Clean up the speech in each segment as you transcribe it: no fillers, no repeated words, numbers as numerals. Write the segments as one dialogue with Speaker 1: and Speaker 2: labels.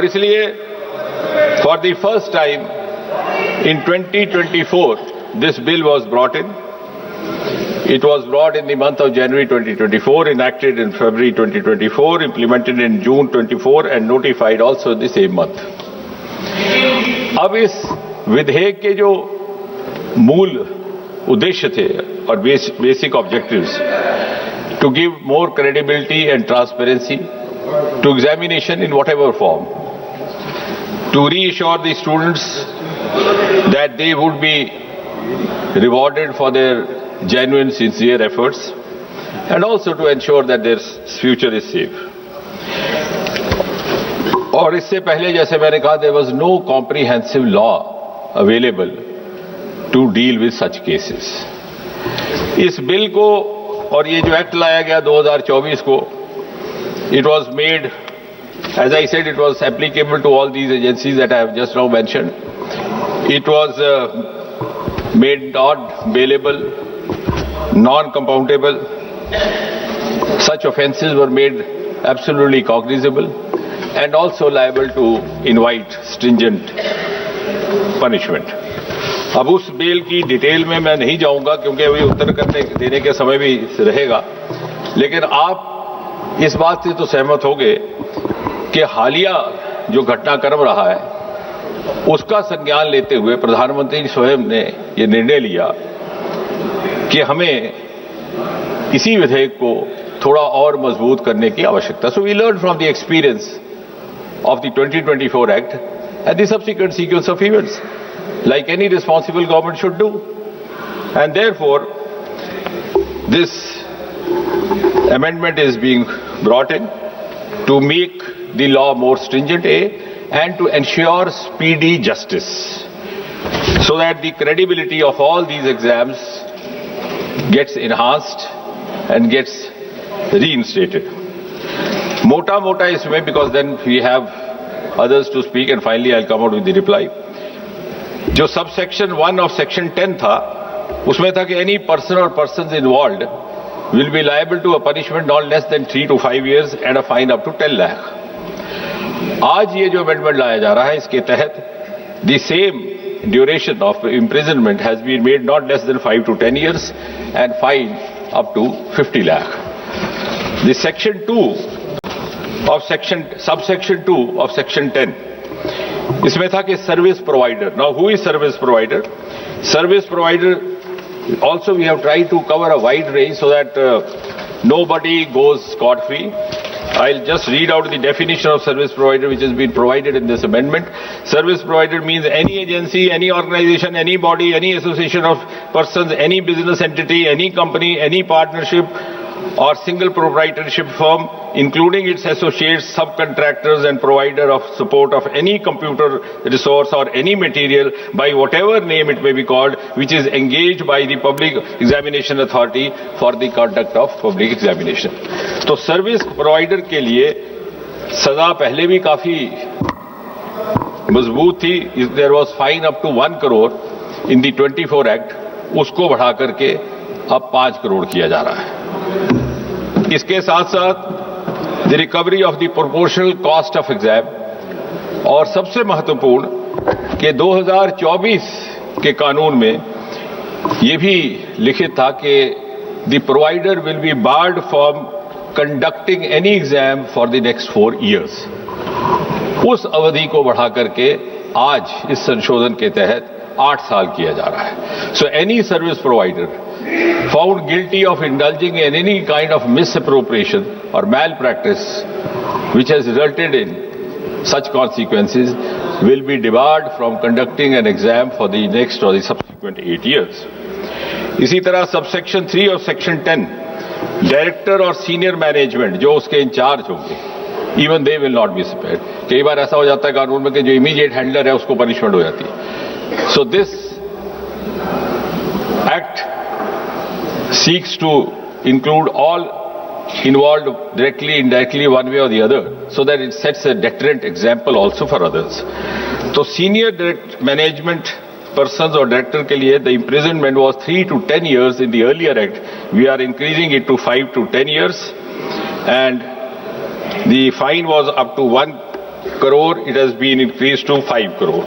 Speaker 1: और इसलिए for the first time in 2024 this bill was brought in. It was brought in the month of January 2024, enacted in February 2024, implemented in June 24 and notified also the same month. अब इस विधेयक के जो मूल उद्देश्य थे और basic objectives, to give more credibility and transparency to examination in whatever form, to reassure the students that they would be rewarded for their genuine, sincere efforts, and also to ensure that their future is safe. और इससे पहले जैसे मैंने कहा, there was no comprehensive law available to deal with such cases. इस bill को और ये जो एक्ट लाया गया 2024 को, it was made, as I said, it was applicable to all these agencies that I have just now mentioned. It was made not bailable, non-compoundable. Such offences were made absolutely cognizable and also liable to invite stringent punishment. अब उस bill की detail में मैं नहीं जाऊंगा क्योंकि अभी उत्तर देने के समय भी रहेगा, लेकिन आप इस बात से तो सहमत होंगे कि हालिया जो घटनाक्रम रहा है उसका संज्ञान लेते हुए प्रधानमंत्री स्वयं ने ये निर्णय लिया कि हमें इसी विधेयक को थोड़ा और मजबूत करने की आवश्यकता. So we learn from the experience of the 2024 Act and the subsequent sequence of events, like any responsible government should do. And therefore, this amendment is being brought in to make the law more stringent, and to ensure speedy justice, so that the credibility of all these exams gets enhanced and gets reinstated. मोटा इसमें, because then we have others to speak and finally I'll come out with the reply. जो subsection 1 of section 10 था, उसमें था कि any person or persons involved will be liable to a punishment not less than 3 to 5 years and a fine up to 10 lakh. आज ये जो amendment लाया जा रहा है, इसके तहत the same duration of imprisonment has been made not less than 5 to 10 years and fine up to 50 lakh. The section 2 of subsection 2 of section 10, इसमें था कि service provider. Now who is service provider? Service provider also we have tried to cover a wide range so that nobody goes scot-free. I'll just read out the definition of service provider which has been provided in this amendment. Service provider means any agency, any organization, any body, any association of persons, any business entity, any company, any partnership or single proprietorship firm, including its associates, subcontractors and provider of support of any computer resource or any material by whatever name it may be called, which is engaged by the public examination authority for the conduct of public examination. तो service provider के लिए सजा पहले भी काफी मजबूत थी. There was fine up to 1 crore in the 24 Act, उसको बढ़ा करके अब 5 करोड़ किया जा रहा है. इसके साथ साथ the recovery of the proportional cost of exam, और सबसे महत्वपूर्ण कि 2024 के कानून में यह भी लिखित था कि the provider will be board from conducting any exam for the next 4 years. उस अवधि को बढ़ा करके आज इस संशोधन के तहत 8 साल किया जा रहा है. So any service provider found guilty of indulging in any kind of misappropriation or malpractice which has resulted in such consequences will be debarred from conducting an exam for the next or the subsequent 8 years. इसी तरह subsection 3 of section 10, director और senior management जो उसके in charge होंगे, even they will not be spared. कई बार ऐसा हो जाता है कानून में कि जो इमीडिएट हैंडलर है उसको पनिशमेंट हो जाती है. So this act seeks to include all involved directly, indirectly, one way or the other, so that it sets a deterrent example also for others. So senior management persons or director के लिए the imprisonment was 3 to 10 years in the earlier act. We are increasing it to 5 to 10 years, and the fine was up to 1 crore, it has been increased to 5 crore.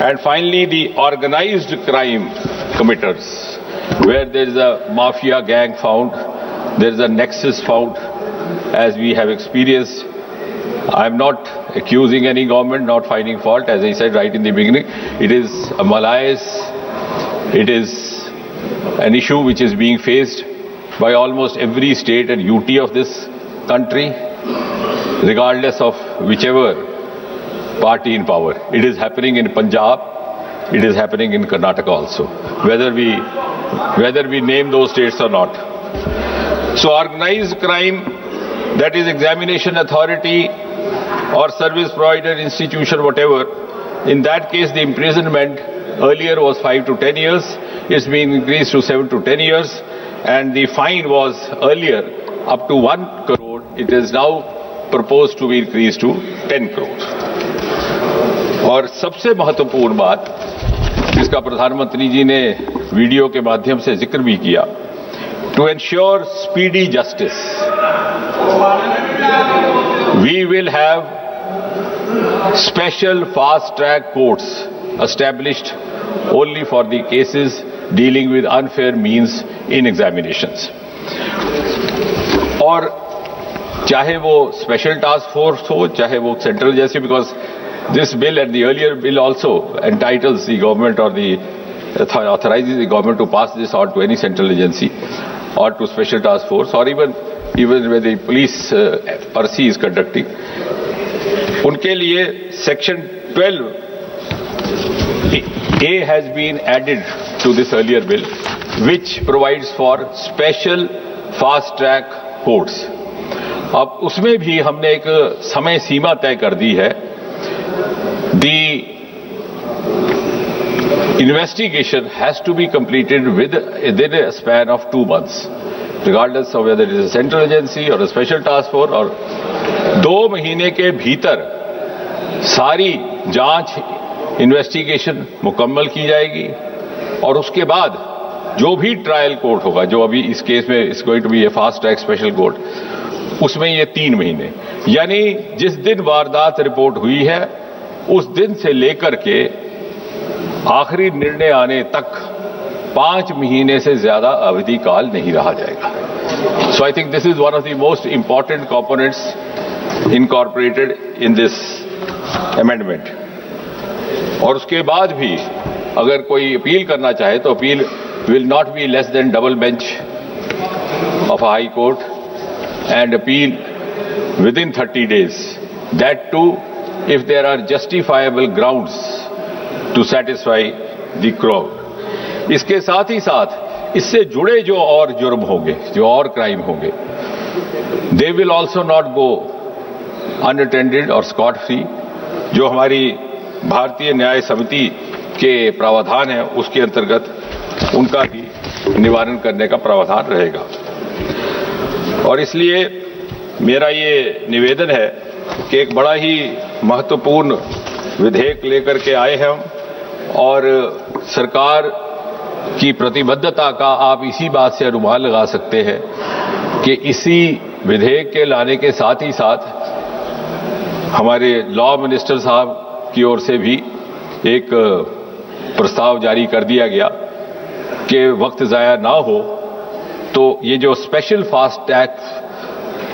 Speaker 1: And finally, the organized crime committers, where there is a mafia gang found, there is a nexus found, as we have experienced. I am not accusing any government, not finding fault. As I said right in the beginning, it is a malaise, it is an issue which is being faced by almost every state and UT of this country, regardless of whichever party in power. It is happening in Punjab, it is happening in Karnataka also, whether we name those states or not. So organized crime, that is examination authority or service provider institution, whatever, in that case the imprisonment earlier was 5 to 10 years, it's been increased to 7 to 10 years, and the fine was earlier up to 1 crore, it is now proposed to be increased to 10 crore. और सबसे महत्वपूर्ण बात जिसका प्रधानमंत्री जी ने video के माध्यम से जिक्र भी किया, to ensure speedy justice, we will have special fast-track courts established only for the cases dealing with unfair means in examinations. और चाहे वो स्पेशल टास्क फोर्स हो, चाहे वो सेंट्रल जैसे, because this bill and the earlier bill also entitles the government or the authorizes the government to pass this on to any central agency or to special task force or even where the police RC is conducting. उनके लिए section 12A has been added to this earlier bill, which provides for special fast track courts. अब उसमें भी हमने एक समय सीमा तय कर दी है. The investigation has to be completed within a span of 2 months, regardless of whether it is a central agency or a special task force. और 2 महीने के भीतर सारी जांच इन्वेस्टिगेशन मुकम्मल की जाएगी और उसके बाद जो भी ट्रायल कोर्ट होगा, जो अभी इस केस में is going to be a fast track special court, उसमें ये 3 महीने, यानी जिस दिन वारदात रिपोर्ट हुई है उस दिन से लेकर के आखिरी निर्णय आने तक 5 महीने से ज्यादा अवधि काल नहीं रहा जाएगा. So I think this is one of the most important components incorporated in this amendment. और उसके बाद भी अगर कोई अपील करना चाहे तो appeal will not be less than double bench of high court and appeal within 30 days. That too, if there are justifiable grounds to satisfy the crowd. इसके साथ ही साथ इससे जुड़े जो और जुर्म होंगे, जो और क्राइम होंगे, they will also not go unattended or scot free. जो हमारी भारतीय न्याय समिति के प्रावधान है उसके अंतर्गत उनका भी निवारण करने का प्रावधान रहेगा. और इसलिए मेरा ये निवेदन है कि एक बड़ा ही महत्वपूर्ण विधेयक लेकर के आए हैं हम और सरकार की प्रतिबद्धता का आप इसी बात से अनुमान लगा सकते हैं कि इसी विधेयक के लाने के साथ ही साथ हमारे लॉ मिनिस्टर साहब की ओर से भी एक प्रस्ताव जारी कर दिया गया कि वक्त ज़ाया ना हो तो ये जो स्पेशल फास्ट ट्रैक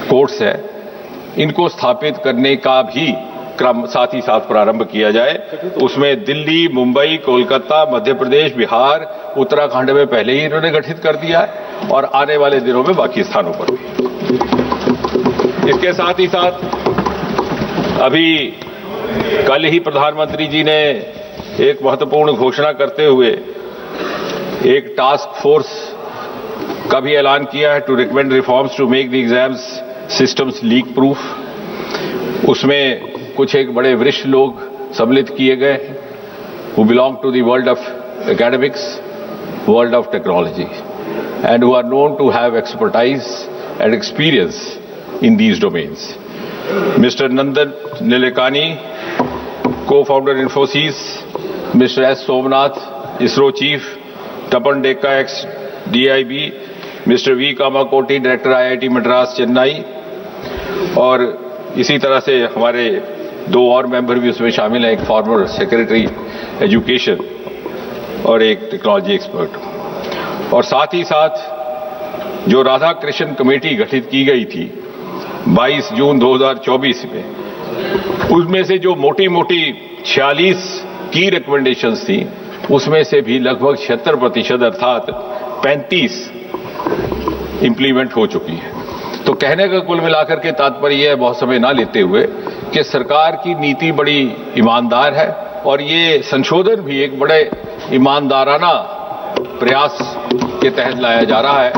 Speaker 1: कोर्ट्स है इनको स्थापित करने का भी क्रम साथ ही साथ प्रारंभ किया जाए. उसमें दिल्ली, मुंबई, कोलकाता, मध्य प्रदेश, बिहार, उत्तराखंड में पहले ही इन्होंने गठित कर दिया है और आने वाले दिनों में बाकी स्थानों पर भी. इसके साथ ही साथ अभी कल ही प्रधानमंत्री जी ने एक महत्वपूर्ण घोषणा करते हुए एक टास्क फोर्स का भी ऐलान किया है to recommend reforms to make the exams systems leak proof. उसमें कुछ एक बड़े वरिष्ठ लोग सम्मिलित किए गए who belong to the world of academics, world of technology and who are known to have expertise and experience in these domains. Mister Nandan Nilekani, co-founder Infosys, Mr. S. Somnath, ISRO Chief, Tapan Dekka, ex-DIB, Mr. V. Kamakoti, Director IIT Madras, Chennai, और इसी तरह से हमारे 2 और member भी उसमें शामिल हैं, एक फॉर्मर सेक्रेटरी एजुकेशन और एक टेक्नोलॉजी एक्सपर्ट। और साथ ही साथ जो राधा कृष्ण कमेटी गठित की गई थी 22 जून 2024 में, उसमें से जो मोटी मोटी 46 की रिकमेंडेशंस थी, उसमें से भी लगभग 76% अर्थात 35 इंप्लीमेंट हो चुकी है। तो कहने का कुल मिलाकर के तात्पर्य है, बहुत समय ना लेते हुए, कि सरकार की नीति बड़ी ईमानदार है और ये संशोधन भी एक बड़े ईमानदाराना प्रयास के तहत लाया जा रहा है।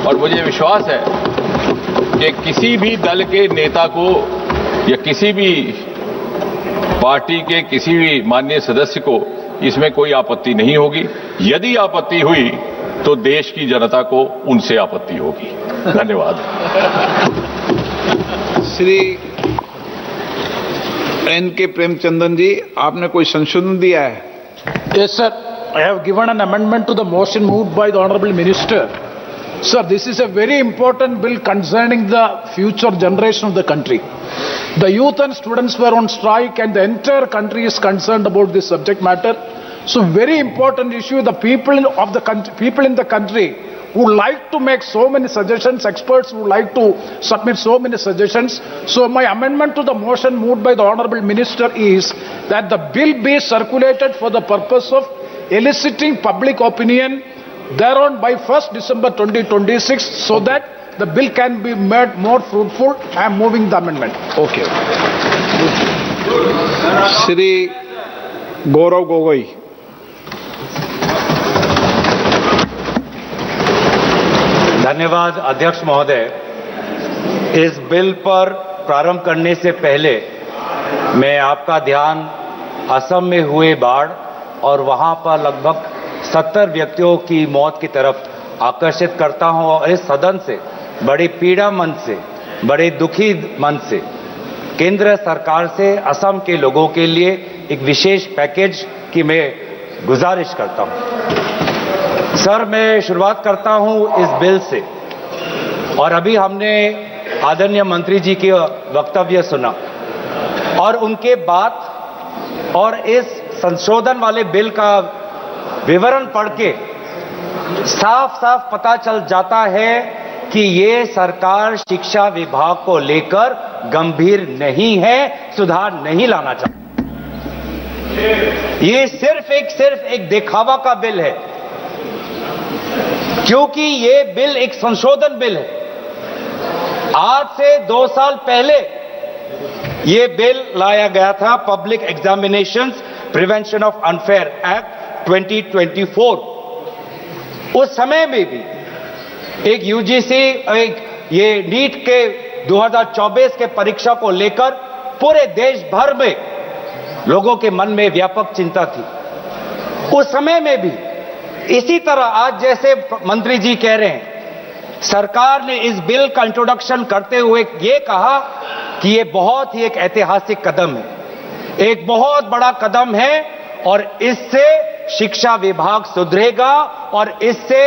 Speaker 1: और मुझे विश्वास है कि किसी भी दल के नेता को या किसी भी पार्टी के किसी भी माननीय सदस्य को इसमें कोई आपत्ति नहीं होगी। यदि आपत्ति हुई तो देश की जनता को उनसे आपत्ति होगी। धन्यवाद।
Speaker 2: श्री N.K. प्रेमचंदन जी, आपने कोई संशोधन दिया है?
Speaker 3: Yes, sir. I have given an amendment to the motion moved by the Honorable Minister. Sir, this is a very important bill concerning the future generation of the country. The youth and students were on strike and the entire country is concerned about this subject matter. So very important issue. The people in the country would like to make so many suggestions, experts would like to submit so many suggestions. So my amendment to the motion moved by the Honorable Minister is that the bill be circulated for the purpose of eliciting public opinion thereon by 1st December 2026 so that the bill can be made more fruitful. I am moving the amendment. Okay.
Speaker 2: Shri Gaurav Gogoi.
Speaker 4: धन्यवाद अध्यक्ष महोदय। इस bill पर प्रारंभ करने से पहले मैं आपका ध्यान असम में हुए बाढ़ और वहां पर लगभग 70 व्यक्तियों की मौत की तरफ आकर्षित करता हूं और इस सदन से बड़े पीड़ा मन से, बड़े दुखी मन से केंद्र सरकार से असम के लोगों के लिए एक विशेष पैकेज की मैं गुजारिश करता हूं। सर, मैं शुरुआत करता हूं इस बिल से। और अभी हमने आदरणीय मंत्री जी के वक्तव्य सुना और उनके बात और इस संशोधन वाले बिल का विवरण पढ़ के साफ साफ पता चल जाता है कि ये सरकार शिक्षा विभाग को लेकर गंभीर नहीं है, सुधार नहीं लाना चाहती। ये सिर्फ एक दिखावा का बिल है, क्योंकि ये बिल एक संशोधन बिल है। आज से 2 साल पहले ये बिल लाया गया था, public examinations prevention of unfair act 2024। उस समय में भी एक यूजीसी ये नीट के 2024 के परीक्षा को लेकर पूरे देश भर में लोगों के मन में व्यापक चिंता थी। उस समय में भी इसी तरह आज जैसे मंत्री जी कह रहे हैं, सरकार ने इस बिल का इंट्रोडक्शन करते हुए ये कहा कि ये बहुत ही एक ऐतिहासिक कदम है, एक बहुत बड़ा कदम है और इससे शिक्षा विभाग सुधरेगा और इससे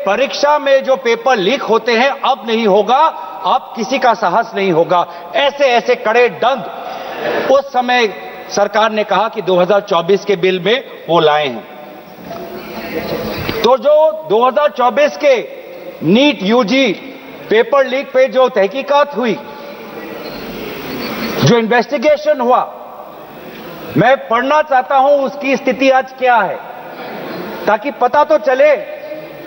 Speaker 4: परीक्षा में जो पेपर लीक होते हैं अब नहीं होगा, अब किसी का साहस नहीं होगा। ऐसे कड़े दंड उस समय सरकार ने कहा कि 2024 के बिल में वो लाए हैं। तो जो 2024 के नीट यूजी पेपर लीक पे जो तहकीकात हुई, जो इन्वेस्टिगेशन हुआ, मैं पढ़ना चाहता हूं उसकी स्थिति आज क्या है, ताकि पता तो चले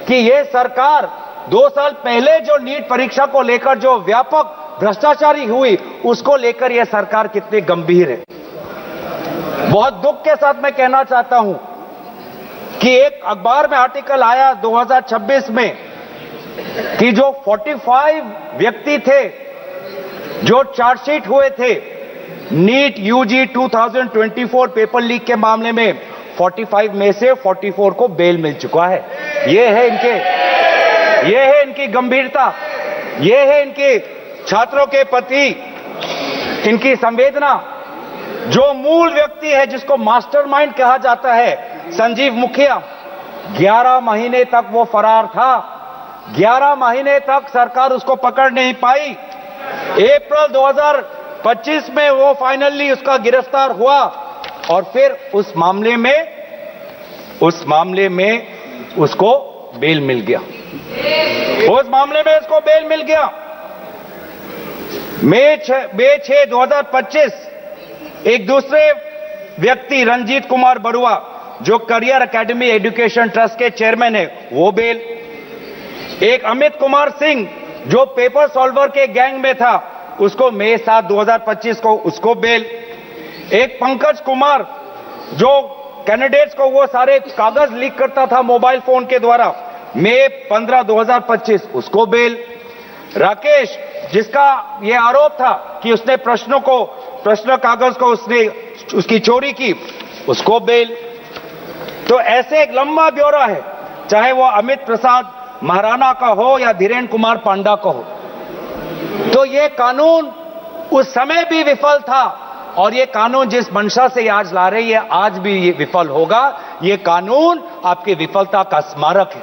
Speaker 4: कि यह सरकार 2 साल पहले जो नीट परीक्षा को लेकर जो व्यापक भ्रष्टाचारी हुई, उसको लेकर यह सरकार कितनी गंभीर है। बहुत दुख के साथ मैं कहना चाहता हूं कि एक अखबार में आर्टिकल आया 2026 में कि जो 45 व्यक्ति थे जो चार्जशीट हुए थे नीट यूजी 2024 पेपर लीक के मामले में, 45 में से 44 को बेल मिल चुका है। ये है इनकी गंभीरता, ये है इनके छात्रों के प्रति इनकी संवेदना। जो मूल व्यक्ति है जिसको मास्टरमाइंड कहा जाता है, संजीव मुखिया, 11 महीने तक वो फरार था। 11 महीने तक सरकार उसको पकड़ नहीं पाई। अप्रैल 25 में वो फाइनली उसका गिरफ्तार हुआ और फिर उस मामले में उसको बेल मिल गया। उस मामले में उसको बेल मिल गया। मई 6, 2025 एक दूसरे व्यक्ति रंजीत कुमार बरुआ जो करियर एकेडमी एजुकेशन ट्रस्ट के चेयरमैन है, वो बेल। एक अमित कुमार सिंह जो पेपर सॉल्वर के गैंग में था, उसको मई 7, 2025 को उसको बेल। एक पंकज कुमार जो कैंडिडेट्स को वो सारे कागज लीक करता था मोबाइल फोन के द्वारा, मई 15, 2025 उसको बेल। राकेश जिसका ये आरोप था कि उसने प्रश्न कागज को उसकी चोरी की, उसको बेल। तो ऐसे एक लंबा ब्यौरा है, चाहे वो अमित प्रसाद महाराणा का हो या धीरेन्द्र कुमार पांडा का हो। तो ये कानून उस समय भी विफल था और ये कानून जिस मंशा से आज ला रही है, आज भी ये विफल होगा। ये कानून आपकी विफलता का स्मारक है,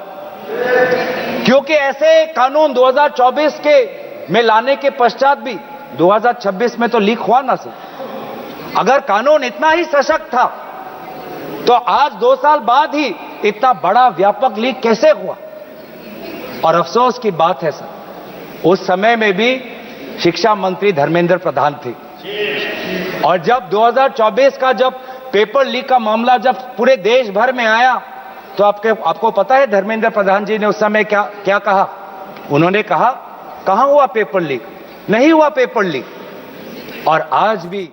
Speaker 4: क्योंकि ऐसे कानून 2024 के में लाने के पश्चात भी 2026 में तो लीक हुआ ना सर। अगर कानून इतना ही सशक्त था तो आज 2 साल बाद ही इतना बड़ा व्यापक लीक कैसे हुआ? और अफसोस की बात है सर, उस समय में भी शिक्षा मंत्री धर्मेंद्र प्रधान थे और जब 2024 का जब पेपर लीक का मामला जब पूरे देश भर में आया तो आपको पता है धर्मेंद्र प्रधान जी ने उस समय क्या कहा? उन्होंने कहा, कहां हुआ पेपर लीक? नहीं हुआ पेपर लीक। और आज भी